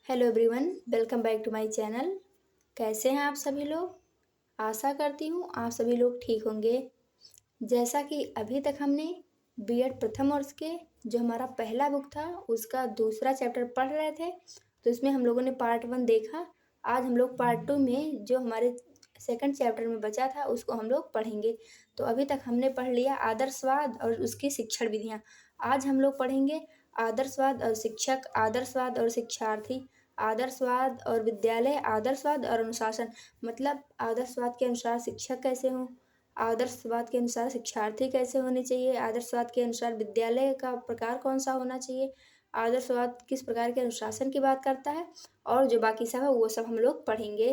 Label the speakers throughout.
Speaker 1: Hello everyone, welcome back to my channel. कैसे हैं आप सभी लोग? आशा करती हूँ आप सभी लोग ठीक होंगे। जैसा कि अभी तक हमने बीएड प्रथम वर्ष के जो हमारा पहला बुक था उसका दूसरा चैप्टर पढ़ रहे थे, तो इसमें हम लोगों ने पार्ट 1 देखा। आज हम लोग पार्ट 2 में जो हमारे सेकंड चैप्टर में बचा था उसको हम लोग पढ़ेंगे। तो अभी तक हमने पढ़ लिया आदर्शवाद और उसकी शिक्षण विधियाँ। आज हम लोग पढ़ेंगे आदर्शवाद और शिक्षक, आदर्शवाद और शिक्षार्थी, आदर्शवाद और विद्यालय, आदर्शवाद और अनुशासन। मतलब आदर्शवाद के अनुसार शिक्षक कैसे हों, आदर्शवाद के अनुसार शिक्षार्थी कैसे होने चाहिए, आदर्शवाद के अनुसार विद्यालय का प्रकार कौन सा होना चाहिए, आदर्शवाद किस प्रकार के अनुशासन की बात करता है, और जो बाकी सब है वो सब हम लोग पढ़ेंगे।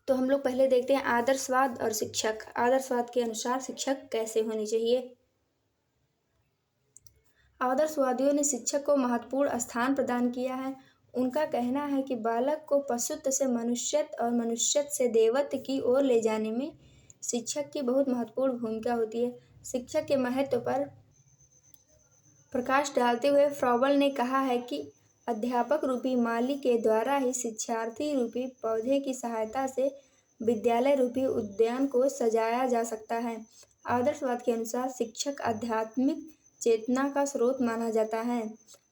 Speaker 1: तो हम लोग पहले देखते हैं आदर्शवाद और शिक्षक। आदर्शवाद के अनुसार शिक्षक कैसे होनी चाहिए। आदर्शवादियों ने शिक्षक को महत्वपूर्ण स्थान प्रदान किया है। उनका कहना है कि बालक को पशुत्व से मनुष्यत्व और मनुष्यत्व से देवत्व की ओर ले जाने में शिक्षक की बहुत महत्वपूर्ण भूमिका होती है। शिक्षक के महत्व पर प्रकाश डालते हुए फ्रॉबल ने कहा है कि अध्यापक रूपी माली के द्वारा ही शिक्षार्थी रूपी पौधे की सहायता से विद्यालय रूपी उद्यान को सजाया जा सकता है। आदर्शवाद के अनुसार शिक्षक आध्यात्मिक चेतना का स्रोत माना जाता है।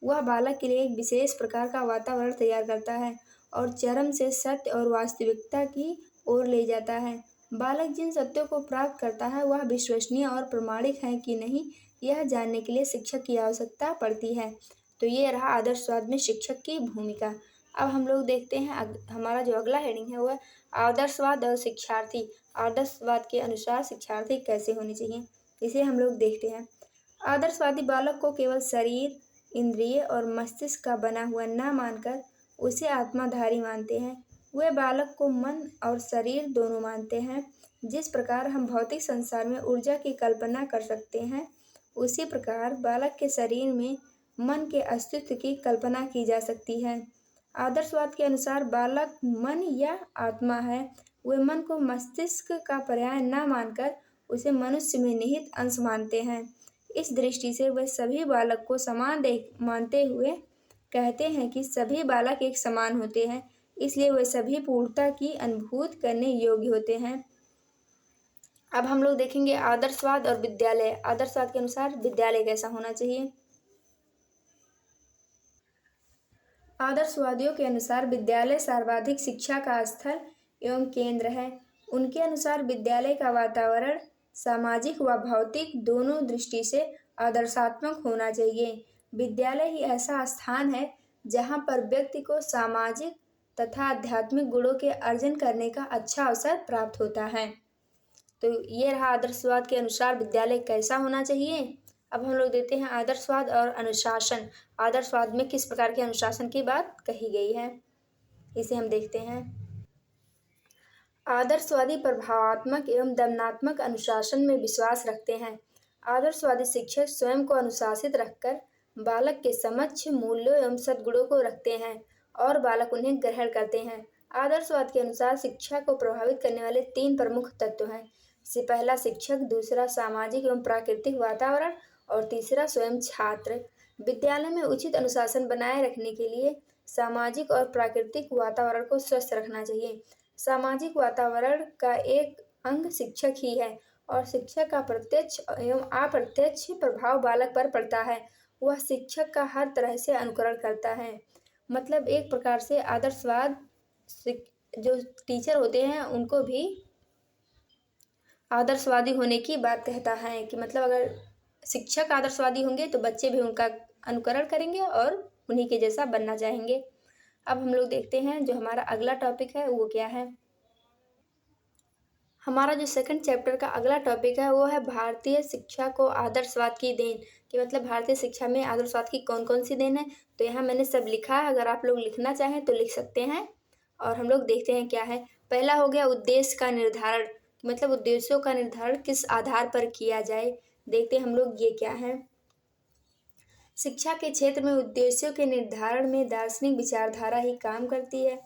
Speaker 1: वह बालक के लिए एक विशेष प्रकार का वातावरण तैयार करता है और चरम से सत्य और वास्तविकता की ओर ले जाता है। बालक जिन सत्यों को प्राप्त करता है वह विश्वसनीय और प्रामाणिक है कि नहीं, यह जानने के लिए शिक्षक की आवश्यकता पड़ती है। तो ये रहा आदर्शवाद में शिक्षक की भूमिका। अब हम लोग देखते हैं हमारा जो अगला हेडिंग है वह आदर्शवाद और शिक्षार्थी। आदर्शवाद के अनुसार शिक्षार्थी कैसे होने चाहिए, इसे हम लोग देखते हैं। आदर्शवादी बालक को केवल शरीर, इंद्रिय और मस्तिष्क का बना हुआ न मानकर उसे आत्माधारी मानते हैं। वे बालक को मन और शरीर दोनों मानते हैं। जिस प्रकार हम भौतिक संसार में ऊर्जा की कल्पना कर सकते हैं, उसी प्रकार बालक के शरीर में मन के अस्तित्व की कल्पना की जा सकती है। आदर्शवाद के अनुसार बालक मन या आत्मा है। वे मन को मस्तिष्क का पर्याय न मानकर उसे मनुष्य में निहित अंश मानते हैं। इस दृष्टि से वे सभी बालक को समान मानते हुए कहते हैं कि सभी बालक एक समान होते हैं, इसलिए वे सभी पूर्णता की अनुभूति करने योग्य होते हैं। अब हम लोग देखेंगे आदर्शवाद और विद्यालय। आदर्शवाद के अनुसार विद्यालय कैसा होना चाहिए। आदर्शवादियों के अनुसार विद्यालय सर्वाधिक शिक्षा का स्थल एवं केंद्र है। उनके अनुसार विद्यालय का वातावरण सामाजिक व भौतिक दोनों दृष्टि से आदर्शात्मक होना चाहिए। विद्यालय ही ऐसा स्थान है जहाँ पर व्यक्ति को सामाजिक तथा आध्यात्मिक गुणों के अर्जन करने का अच्छा अवसर प्राप्त होता है। तो ये रहा आदर्शवाद के अनुसार विद्यालय कैसा होना चाहिए। अब हम लोग देते हैं आदर्शवाद और अनुशासन। आदर्शवाद में किस प्रकार के अनुशासन की बात कही गई है, इसे हम देखते हैं। आदर्शवादी प्रभावात्मक एवं दमनात्मक अनुशासन में विश्वास रखते हैं। आदर्शवादी शिक्षक स्वयं को अनुशासित रखकर बालक के समक्ष मूल्यों एवं सद्गुणों को रखते हैं और बालक उन्हें ग्रहण करते हैं। आदर्शवाद के अनुसार शिक्षा को प्रभावित करने वाले 3 प्रमुख तत्व हैं। पहला शिक्षक, दूसरा सामाजिक एवं प्राकृतिक वातावरण और तीसरा स्वयं छात्र। विद्यालय में उचित अनुशासन बनाए रखने के लिए सामाजिक और प्राकृतिक वातावरण को स्वस्थ रखना चाहिए। सामाजिक वातावरण का एक अंग शिक्षक ही है और शिक्षक का प्रत्यक्ष एवं अप्रत्यक्ष प्रभाव बालक पर पड़ता है। वह शिक्षक का हर तरह से अनुकरण करता है। मतलब एक प्रकार से आदर्शवाद जो टीचर होते हैं उनको भी आदर्शवादी होने की बात कहता है कि मतलब अगर शिक्षक आदर्शवादी होंगे तो बच्चे भी उनका अनुकरण करेंगे और उन्हीं के जैसा बनना चाहेंगे। अब हम लोग देखते हैं जो हमारा अगला टॉपिक है वो क्या है। हमारा जो सेकंड चैप्टर का अगला टॉपिक है वो है भारतीय शिक्षा को आदर्शवाद की देन। कि मतलब भारतीय शिक्षा में आदर्शवाद की कौन कौन सी देन है। तो यहाँ मैंने सब लिखा है, अगर आप लोग लिखना चाहें तो लिख सकते हैं। और हम लोग देखते हैं क्या है। पहला हो गया उद्देश्य का निर्धारण। मतलब उद्देश्यों का निर्धारण किस आधार पर किया जाए। देखते हैं हम लोग ये क्या है। शिक्षा के क्षेत्र में उद्देश्यों के निर्धारण में दार्शनिक विचारधारा ही काम करती है।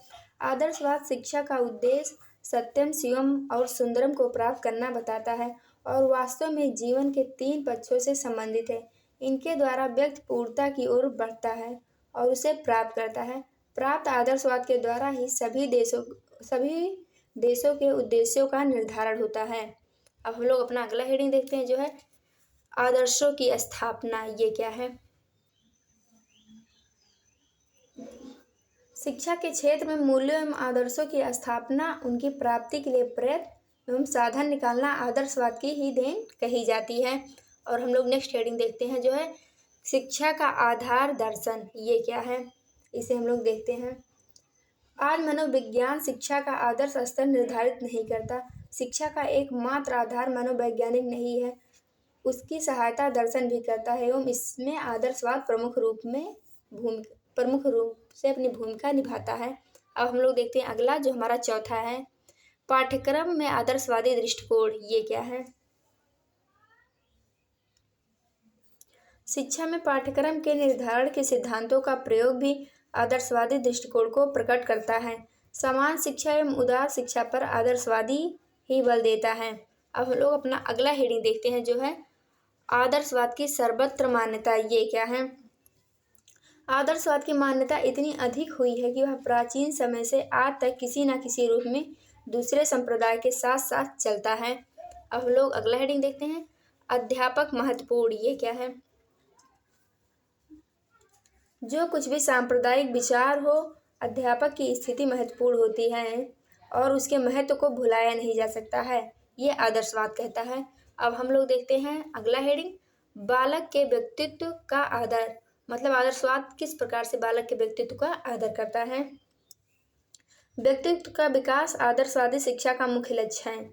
Speaker 1: आदर्शवाद शिक्षा का उद्देश्य सत्यम, शिवम और सुंदरम को प्राप्त करना बताता है और वास्तव में जीवन के 3 पक्षों से संबंधित है। इनके द्वारा व्यक्ति पूर्णता की ओर बढ़ता है और उसे प्राप्त करता है। प्राप्त आदर्शवाद के द्वारा ही सभी देशों के उद्देश्यों का निर्धारण होता है। अब हम लोग अपना अगला हेडिंग देखते हैं जो है आदर्शों की स्थापना। ये क्या है? शिक्षा के क्षेत्र में मूल्यों एवं आदर्शों की स्थापना, उनकी प्राप्ति के लिए प्रयत्न एवं साधन निकालना आदर्शवाद की ही देन कही जाती है। और हम लोग नेक्स्ट हेडिंग देखते हैं जो है शिक्षा का आधार दर्शन। ये क्या है? इसे हम लोग देखते हैं। आज मनोविज्ञान शिक्षा का आदर्श स्तर निर्धारित नहीं करता। शिक्षा का एकमात्र आधार मनोवैज्ञानिक नहीं है, उसकी सहायता दर्शन भी करता है एवं इसमें आदर्शवाद प्रमुख रूप से अपनी भूमिका निभाता है। अब हम लोग देखते हैं अगला जो हमारा चौथा है पाठ्यक्रम में आदर्शवादी दृष्टिकोण। ये क्या है? शिक्षा में पाठ्यक्रम के निर्धारण के सिद्धांतों का प्रयोग भी आदर्शवादी दृष्टिकोण को प्रकट करता है। समान शिक्षा एवं उदार शिक्षा पर आदर्शवादी ही बल देता है। अब हम लोग अपना अगला हेडिंग देखते हैं जो है आदर्शवाद की सर्वत्र मान्यता। ये क्या है? आदर्शवाद की मान्यता इतनी अधिक हुई है कि वह प्राचीन समय से आज तक किसी न किसी रूप में दूसरे संप्रदाय के साथ साथ चलता है। अब हम लोग अगला हेडिंग देखते हैं अध्यापक महत्वपूर्ण। ये क्या है? जो कुछ भी सांप्रदायिक विचार हो, अध्यापक की स्थिति महत्वपूर्ण होती है और उसके महत्व को भुलाया नहीं जा सकता है, ये आदर्शवाद कहता है। अब हम लोग देखते हैं अगला हेडिंग बालक के व्यक्तित्व का आदर। मतलब आदर्शवाद किस प्रकार से बालक के व्यक्तित्व का आदर करता है। व्यक्तित्व का विकास आदर्शवादी शिक्षा का मुख्य लक्ष्य है।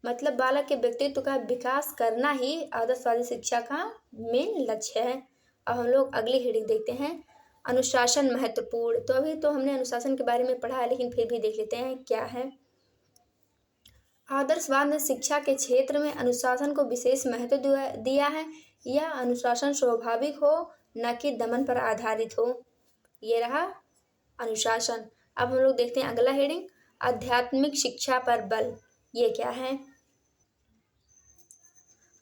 Speaker 1: मतलब बालक के व्यक्तित्व का विकास करना ही आदर्शवादी शिक्षा का मेन लक्ष्य है। अब हम लोग अगली हेडिंग देखते हैं अनुशासन महत्वपूर्ण। तो अभी तो हमने अनुशासन के बारे में पढ़ा है, लेकिन फिर भी देख लेते हैं क्या है। आदर्शवाद ने शिक्षा के क्षेत्र में अनुशासन को विशेष महत्व दिया है। यह अनुशासन स्वाभाविक हो, न कि दमन पर आधारित हो। ये रहा अनुशासन। अब हम लोग देखते हैं अगला हेडिंग आध्यात्मिक शिक्षा पर बल। ये क्या है?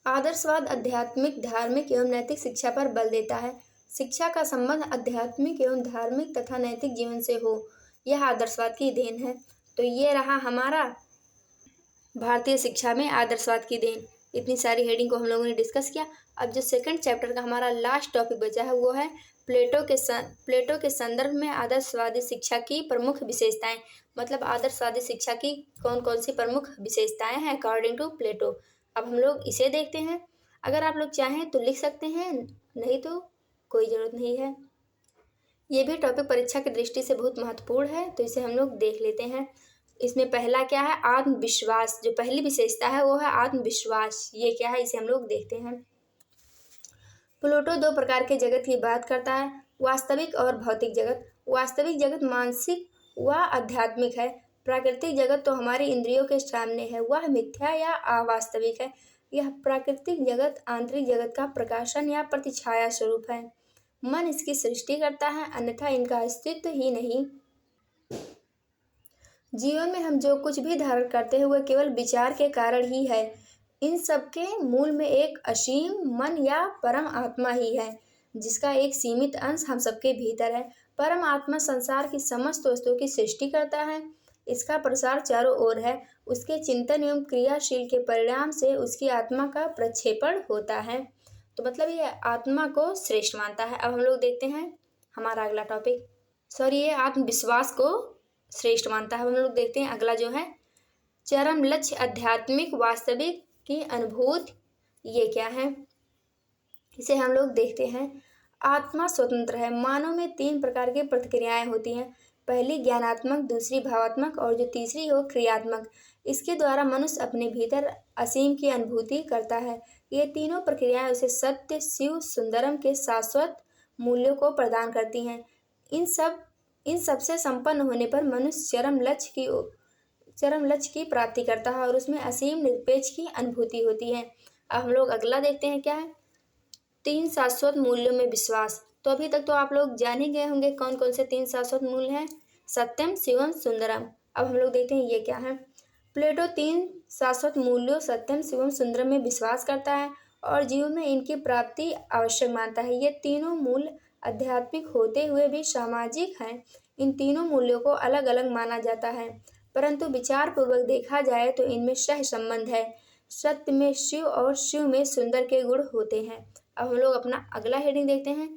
Speaker 1: आदर्शवाद आध्यात्मिक, धार्मिक एवं नैतिक शिक्षा पर बल देता है। शिक्षा का संबंध आध्यात्मिक एवं धार्मिक तथा नैतिक जीवन से हो, यह आदर्शवाद की देन है। तो ये रहा हमारा भारतीय शिक्षा में आदर्शवाद की देन। इतनी सारी हेडिंग को हम लोगों ने डिस्कस किया। अब जो सेकंड चैप्टर का हमारा लास्ट टॉपिक बचा है वो है प्लेटो के संदर्भ में आदर्शवादी शिक्षा की प्रमुख विशेषताएं। मतलब आदर्शवादी शिक्षा की कौन कौन सी प्रमुख विशेषताएं हैं अकॉर्डिंग टू प्लेटो। अब हम लोग इसे देखते हैं। अगर आप लोग चाहें तो लिख सकते हैं, नहीं तो कोई ज़रूरत नहीं है। ये भी टॉपिक परीक्षा की दृष्टि से बहुत महत्वपूर्ण है, तो इसे हम लोग देख लेते हैं। इसमें पहला क्या है? आत्मविश्वास। जो पहली विशेषता है वो है आत्मविश्वास। ये क्या है? इसे हम लोग देखते हैं। प्लेटो दो प्रकार के जगत की बात करता है, वास्तविक और भौतिक जगत। वास्तविक जगत मानसिक व आध्यात्मिक है। प्राकृतिक जगत तो हमारी इंद्रियों के सामने है, वह मिथ्या या अवास्तविक है। यह प्राकृतिक जगत आंतरिक जगत का प्रकाशन या प्रतिछाया स्वरूप है। मन इसकी सृष्टि करता है, अन्यथा इनका अस्तित्व ही नहीं। जीवन में हम जो कुछ भी धारण करते हैं वह केवल विचार के कारण ही है। इन सब के मूल में एक असीम मन या परम आत्मा ही है, जिसका एक सीमित अंश हम सबके भीतर है। परम आत्मा संसार की समस्त वस्तुओं की सृष्टि करता है, इसका प्रसार चारों ओर है। उसके चिंतन एवं क्रियाशील के परिणाम से उसकी आत्मा का प्रक्षेपण होता है। तो मतलब ये आत्मा को श्रेष्ठ मानता है। अब हम लोग देखते हैं हमारा अगला टॉपिक। ये आत्मविश्वास को श्रेष्ठ मानता है। हम लोग देखते हैं अगला जो है चरम लक्ष्य आध्यात्मिक वास्तविक की अनुभूति। ये क्या है? इसे हम लोग देखते हैं। आत्मा स्वतंत्र है। मानव में तीन प्रकार की प्रतिक्रियाएं होती हैं, पहली ज्ञानात्मक, दूसरी भावात्मक और जो तीसरी हो क्रियात्मक। इसके द्वारा मनुष्य अपने भीतर असीम की अनुभूति करता है। ये तीनों प्रक्रियाएं उसे सत्य, शिव, सुंदरम के शाश्वत मूल्यों को प्रदान करती हैं। इन सब से संपन्न होने पर मनुष्य चरम लक्ष्य की प्राप्ति करता है और उसमें असीम निरपेक्ष की अनुभूति होती है। अब हम लोग अगला देखते हैं क्या है तीन शाश्वत मूल्यों में विश्वास। तो अभी तक तो आप लोग जान ही गए होंगे कौन कौन से तीन शाश्वत मूल्य हैं, सत्यम, शिवम, सुंदरम। अब हम लोग देखते हैं ये क्या है। प्लेटो तीन शाश्वत मूल्यों सत्यम, शिवम, सुंदरम में विश्वास करता है और जीवन में इनकी प्राप्ति आवश्यक मानता है। ये तीनों मूल्य आध्यात्मिक होते हुए भी सामाजिक हैं। इन तीनों मूल्यों को अलग अलग माना जाता है, परंतु विचारपूर्वक देखा जाए तो इनमें सह संबंध है। सत्य में शिव और शिव में सुंदर के गुण होते हैं। अब हम लोग अपना अगला हेडिंग देखते हैं।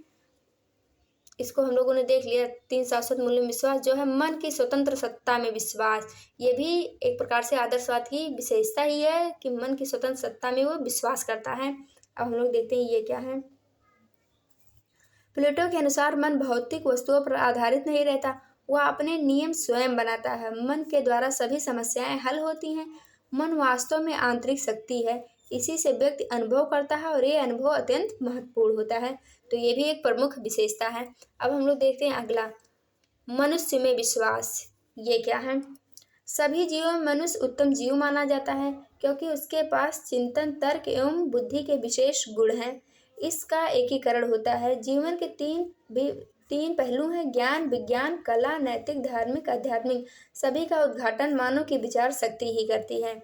Speaker 1: इसको हम लोगों ने देख लिया, 3 शाश्वत मूल्य में विश्वास जो है मन की स्वतंत्र सत्ता में विश्वास। ये भी एक प्रकार से आदर्शवाद की विशेषता ही है कि मन की स्वतंत्र सत्ता में वो विश्वास करता है। अब हम लोग देखते हैं ये क्या है। प्लेटो के अनुसार मन भौतिक वस्तुओं पर आधारित नहीं रहता, वह अपने नियम स्वयं बनाता है। मन के द्वारा सभी समस्याएं हल होती हैं। मन वास्तव में आंतरिक शक्ति है, इसी से व्यक्ति अनुभव करता है और ये अनुभव अत्यंत महत्वपूर्ण होता है। तो ये भी एक प्रमुख विशेषता है। अब हम लोग देखते हैं अगला, मनुष्य में विश्वास। ये क्या है। सभी जीवों में मनुष्य उत्तम जीव माना जाता है, क्योंकि उसके पास चिंतन, तर्क एवं बुद्धि के विशेष गुण हैं। इसका एकीकरण होता है। जीवन के तीन पहलू हैं, ज्ञान, विज्ञान, कला, नैतिक, धार्मिक, आध्यात्मिक। सभी का उद्घाटन मानव की विचार शक्ति ही करती है।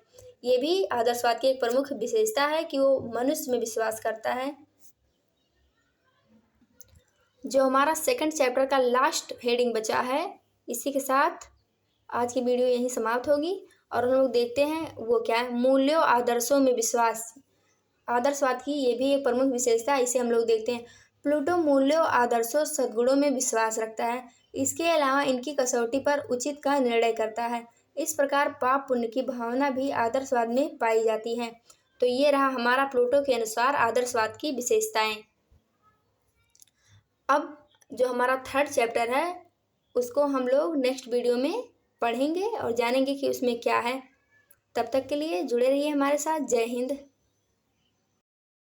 Speaker 1: ये भी आदर्शवाद की एक प्रमुख विशेषता है कि वो मनुष्य में विश्वास करता है। जो हमारा सेकंड चैप्टर का लास्ट हेडिंग बचा है, इसी के साथ आज की वीडियो यहीं समाप्त होगी और हम लोग देखते हैं वो क्या है, मूल्यों आदर्शों में विश्वास। आदर्शवाद की ये भी एक प्रमुख विशेषता है, इसे हम लोग देखते हैं। प्लूटो मूल्यों, आदर्शों, सद्गुणों में विश्वास रखता है। इसके अलावा इनकी कसौटी पर उचित का निर्णय करता है। इस प्रकार पाप पुण्य की भावना भी आदर्शवाद में पाई जाती है। तो ये रहा हमारा प्लूटो के अनुसार आदर्शवाद की विशेषताएं। अब जो हमारा थर्ड चैप्टर है उसको हम लोग नेक्स्ट वीडियो में पढ़ेंगे और जानेंगे कि उसमें क्या है। तब तक के लिए जुड़े रहिए हमारे साथ। जय हिंद।